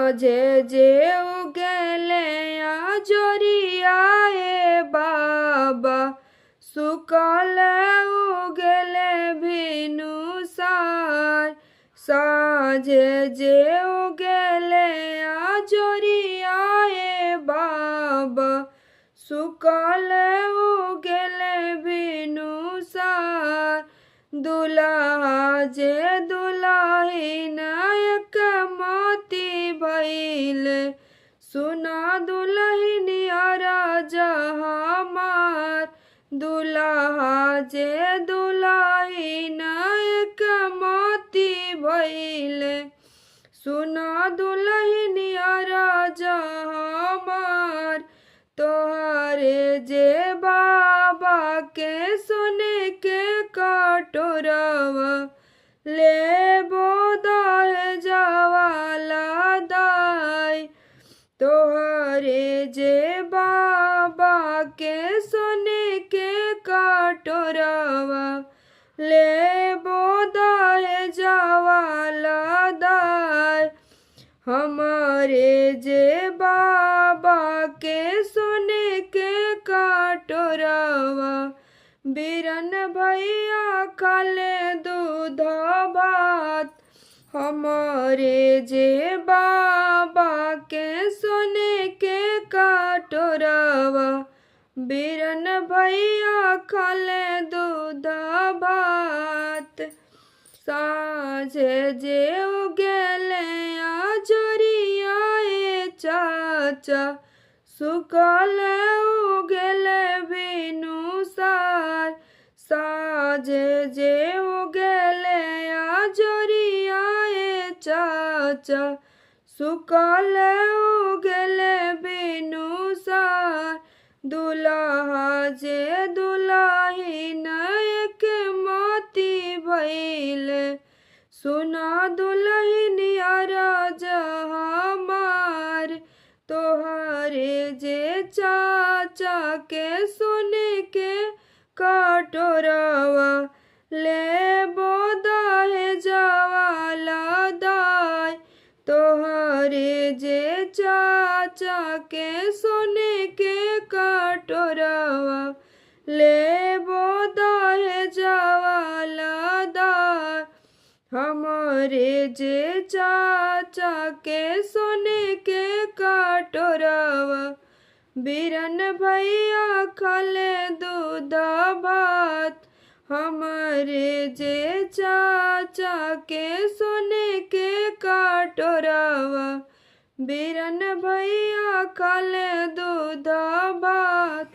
साझे जे उगेले जोरियाए बाबा सुकल उगेले भिनु सार साझे जे उगेले जोरियाए बाबा सुकल उगेले भिनु सार दुल्हा जे दुल्हीन एक मोती भइले सुना दुल्हनिया राजा हमार दुल्हा जे दुल्हीन एक मोती भइले सुना दुल्हनिया राजा हमार तोहरे जे बाबा के सोने के कटोरवा ले बोदाए जवाला दाई तोहरे जे बाबा के सोने के कटोरवा ले बोदाए जवाला दाई हमारे जे बाबा के सोने के कटोरवा बीरन भैया खाले दूध भात हमारे जे बाबा के सोने के कटोरवा बीरन भैया खाले दूध भात साझे जे उगेले जोरियाए चाचा सुकल उगेले भिनु सार साझे जे उगेले जोरियाए चाचा सुकल उगेले भिनु सार दुल्हा जे दुल्हीन एक मोती भइले सुना दुल्हनिया राजा हमार तोहरे जे चाचा के सोने के कटोरवा ले बोदाए जवाला दाई तोहरे जे चाचा के सोने के कटोरवा ले बोदाए जवाला दाई हमारे जे चाचा के सोने के कटोरवा बीरन भैया खाले दूध भात हमारे जे चाचा के सोने के कटोरवा बीरन भैया खाले दूध भात।